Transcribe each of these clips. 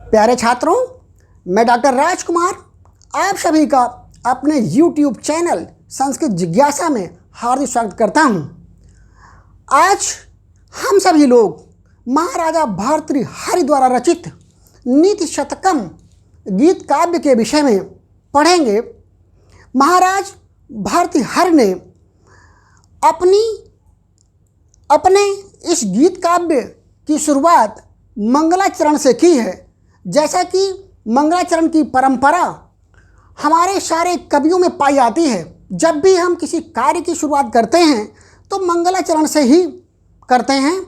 प्यारे छात्रों, मैं डॉक्टर राजकुमार आप सभी का अपने YouTube चैनल संस्कृत जिज्ञासा में हार्दिक स्वागत करता हूँ। आज हम सभी लोग महाराजा भर्तृहरि द्वारा रचित नीति शतकम गीत काव्य के विषय में पढ़ेंगे। महाराज भर्तृहरि ने अपने इस गीत काव्य की शुरुआत मंगलाचरण से की है। जैसा कि मंगलाचरण की परंपरा हमारे सारे कवियों में पाई जाती है। जब भी हम किसी कार्य की शुरुआत करते हैं तो मंगलाचरण से ही करते हैं।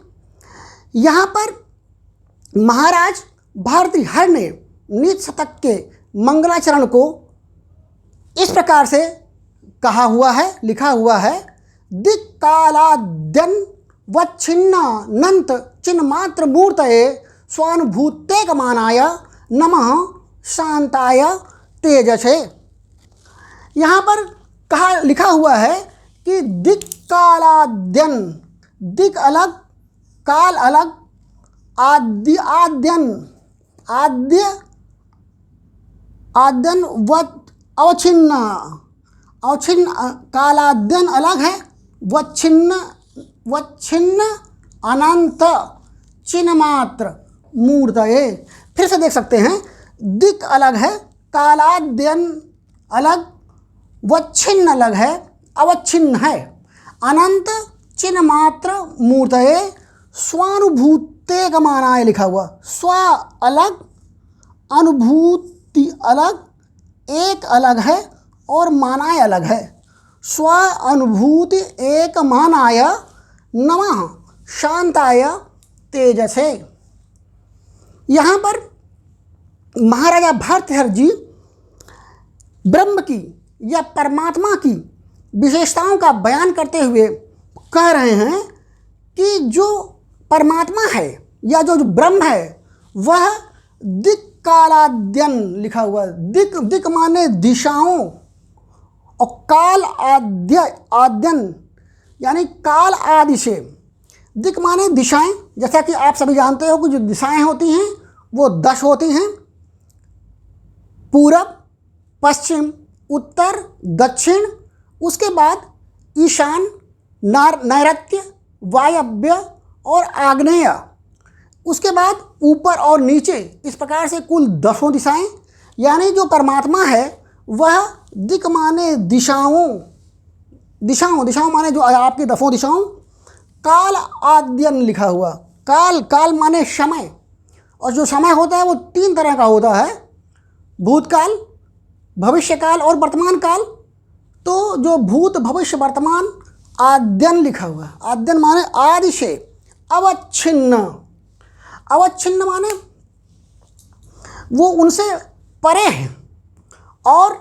यहाँ पर महाराज भर्तृहरि ने नीति शतक के मंगलाचरण को इस प्रकार से कहा हुआ है, लिखा हुआ है। दिक्कालाद्यन वच्छिन्नानंत चिन्मात्र मूर्तये स्वानुभूतेकमानाय नमः शांताय तेजसे। यहाँ पर लिखा हुआ है कि दिक्कालाद्यन, दिक अलग, काल अलग, आद्यन अवच्छिन्न कालाद्यन अलग है, वच्छिन्न अनंत चिन्मात्र मूर्तये। फिर से देख सकते हैं, दिक अलग है, कालाद्यन अलग, वच्छिन्न अलग है, अवच्छिन्न है, अनंत चिन्मात्र मूर्तये स्वानुभूतेकमानाय लिखा हुआ। स्व अलग, अनुभूति अलग, एक अलग है और मानाय अलग है। स्व अनुभूति एक मानाय नमः शांताय तेजसे। यहाँ पर महाराजा भर्तृहरि जी ब्रह्म की या परमात्मा की विशेषताओं का बयान करते हुए कह रहे हैं कि जो परमात्मा है या जो ब्रह्म है वह दिक्कालाद्यन लिखा हुआ है। दिक माने दिशाओं और काल आद्यन यानी काल आदि से। दिक माने दिशाएं, जैसा कि आप सभी जानते हो कि जो दिशाएं होती हैं वो 10 होती हैं। पूरब, पश्चिम, उत्तर, दक्षिण, उसके बाद ईशान, नैऋत्य, वायव्य और आग्नेय, उसके बाद ऊपर और नीचे। इस प्रकार से कुल 10 दिशाएं। यानी जो परमात्मा है वह दिक माने दिशाओं माने जो आपकी 10 दिशाओं। काल आद्यन लिखा हुआ। काल माने समय, और जो समय होता है वो 3 तरह का होता है, भूतकाल, भविष्यकाल और वर्तमान काल। तो जो भूत, भविष्य, वर्तमान, आद्यन लिखा हुआ। आद्यन माने आदि से। अवच्छिन्न माने वो उनसे परे है। और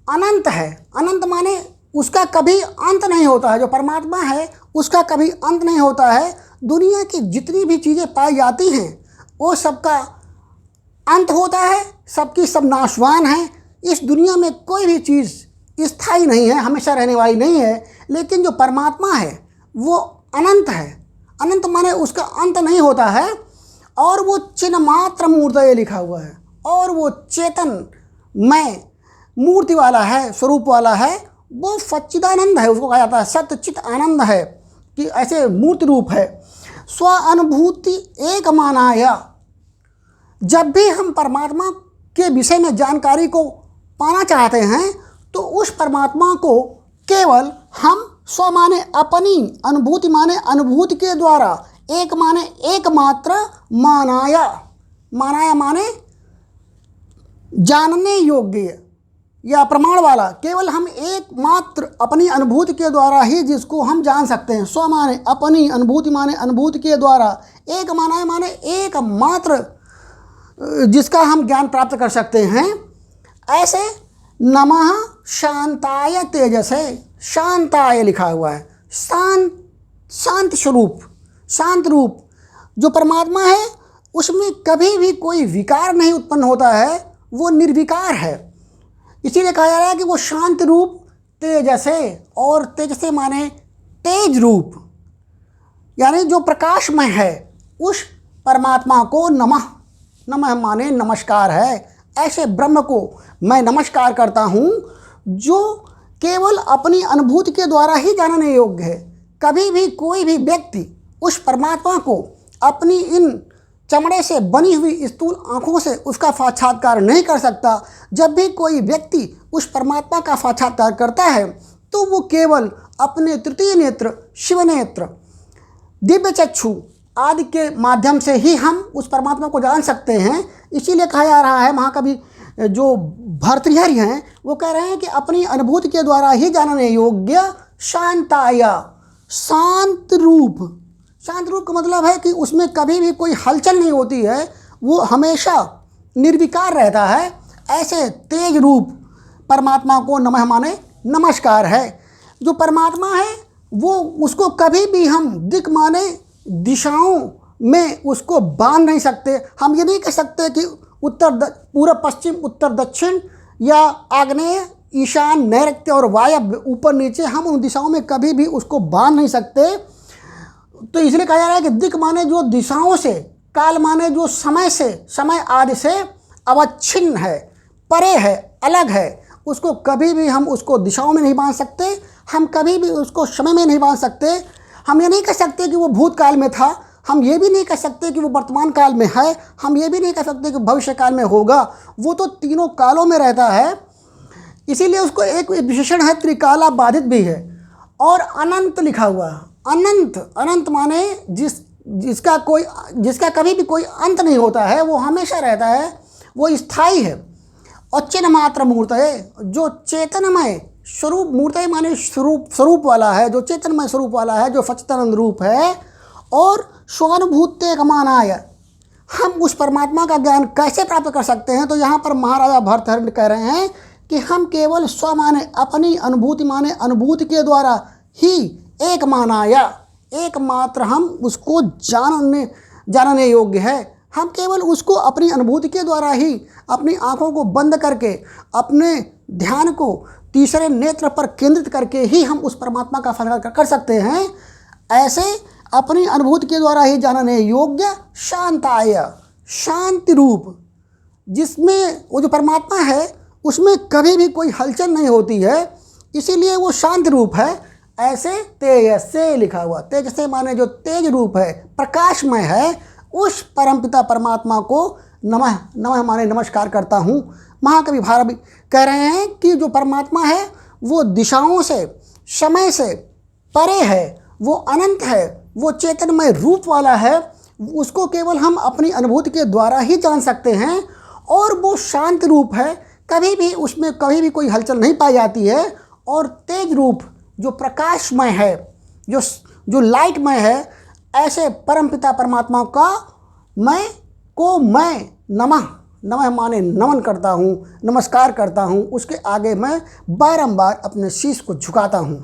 अनंत है। अनंत माने उसका कभी अंत नहीं होता है। जो परमात्मा है उसका कभी अंत नहीं होता है। दुनिया की जितनी भी चीज़ें पाई जाती हैं वो सबका अंत होता है, सबकी सब नाशवान है। इस दुनिया में कोई भी चीज़ स्थायी नहीं है, हमेशा रहने वाली नहीं है। लेकिन जो परमात्मा है वो अनंत है। अनंत माने उसका अंत नहीं होता है। और वो चिन्मात्र मूर्तये लिखा हुआ है। और वो चेतनमय मूर्ति वाला है, स्वरूप वाला है। वो सच्चिदानंद है, उसको कहा जाता है सच्चित आनंद है, कि ऐसे मूर्ति रूप है। स्व अनुभूति एक मानाय। जब भी हम परमात्मा के विषय में जानकारी को पाना चाहते हैं तो उस परमात्मा को केवल हम स्व माने अपनी, अनुभूति माने अनुभूति के द्वारा, एक माने एकमात्र, मानाया माने जानने योग्य या प्रमाण वाला। केवल हम एकमात्र अपनी अनुभूति के द्वारा ही जिसको हम जान सकते हैं। स्व माने अपनी, अनुभूति माने अनुभूति के द्वारा, एक मानाय माने एकमात्र जिसका हम ज्ञान प्राप्त कर सकते हैं। ऐसे नमः शांताय तेजसे। शांताय लिखा हुआ है। शांत स्वरूप, शांत रूप जो परमात्मा है उसमें कभी भी कोई विकार नहीं उत्पन्न होता है, वो निर्विकार है। इसीलिए कहा जा रहा है कि वो शांत रूप तेजसे। और तेजसे माने तेज रूप, यानी जो प्रकाशमय है उस परमात्मा को नमः नमः माने नमस्कार है, ऐसे ब्रह्म को मैं नमस्कार करता हूँ जो केवल अपनी अनुभूति के द्वारा ही जानने योग्य है। कभी भी कोई भी व्यक्ति उस परमात्मा को अपनी इन चमड़े से बनी हुई स्थूल आँखों से उसका साक्षात्कार नहीं कर सकता। जब भी कोई व्यक्ति उस परमात्मा का साक्षात्कार करता है तो वो केवल अपने तृतीय नेत्र, शिव नेत्र, दिव्य चक्षु आदि के माध्यम से ही हम उस परमात्मा को जान सकते हैं। इसीलिए कहा जा रहा है, महाकवि जो भर्तृहरि हैं वो कह रहे हैं कि अपनी अनुभूति के द्वारा ही जानने योग्य शांताया, शांत रूप। शांत रूप का मतलब है कि उसमें कभी भी कोई हलचल नहीं होती है, वो हमेशा निर्विकार रहता है। ऐसे तेज रूप परमात्मा को नमः माने नमस्कार है। जो परमात्मा है वो उसको कभी भी हम दिक् माने दिशाओं में उसको बांध नहीं सकते। हम ये नहीं कह सकते कि पूर्व पश्चिम उत्तर दक्षिण या आग्नेय ईशान नैऋत्य और वायव्य ऊपर नीचे, हम उन दिशाओं में कभी भी उसको बांध नहीं सकते। तो इसलिए कहा जा रहा है कि दिक् माने जो दिशाओं से, काल माने जो समय से, समय आदि से अवच्छिन्न है, परे है, अलग है। उसको कभी भी हम उसको दिशाओं में नहीं बांध सकते, हम कभी भी उसको समय में नहीं बांध सकते। हम ये नहीं कह सकते कि वो भूतकाल में था, हम ये भी नहीं कह सकते कि वो वर्तमान काल में है, हम ये भी नहीं कह सकते कि भविष्य काल में होगा। वो तो तीनों कालों में रहता है। इसीलिए उसको एक विशेषण है, त्रिकाला बाधित भी है। और अनंत लिखा हुआ है। अनंत, अनंत माने जिसका कभी भी कोई अंत नहीं होता है, वो हमेशा रहता है, वो स्थायी है। और चिन्ह मात्र मूर्त है, जो चेतनमय स्वरूप, मूर्त माने स्वरूप वाला है, जो चेतनमय स्वरूप वाला है, जो सच्चिदानंद रूप है। और स्वानुभूते गमानाय, हम उस परमात्मा का ज्ञान कैसे प्राप्त कर सकते हैं? तो यहाँ पर महाराजा भर्तृहरि कह रहे हैं कि हम केवल स्व माने अपनी अनुभूति माने अनुभूति के द्वारा ही एक मानाया, एकमात्र हम उसको जानने योग्य है। हम केवल उसको अपनी अनुभूति के द्वारा ही, अपनी आँखों को बंद करके, अपने ध्यान को तीसरे नेत्र पर केंद्रित करके ही हम उस परमात्मा का साक्षात्कार कर सकते हैं। ऐसे अपनी अनुभूति के द्वारा ही जानने योग्य शांताय, शांति रूप, जिसमें वो जो परमात्मा है उसमें कभी भी कोई हलचल नहीं होती है, इसीलिए वो शांत रूप है। ऐसे तेज से लिखा हुआ, तेज से माने जो तेज रूप है, प्रकाशमय है, उस परमपिता परमात्मा को नमः, नमः माने नमस्कार करता हूँ। महाकवि भारवी कह रहे हैं कि जो परमात्मा है वो दिशाओं से, समय से परे है, वो अनंत है, वो चेतनमय रूप वाला है। उसको केवल हम अपनी अनुभूति के द्वारा ही जान सकते हैं। और वो शांत रूप है, कभी भी उसमें कभी भी कोई हलचल नहीं पाई जाती है। और तेज रूप जो प्रकाशमय है, जो लाइटमय है, ऐसे परमपिता परमात्मा का मैं नमः, नमः माने नमन करता हूँ, नमस्कार करता हूँ। उसके आगे मैं बारंबार अपने शीश को झुकाता हूँ।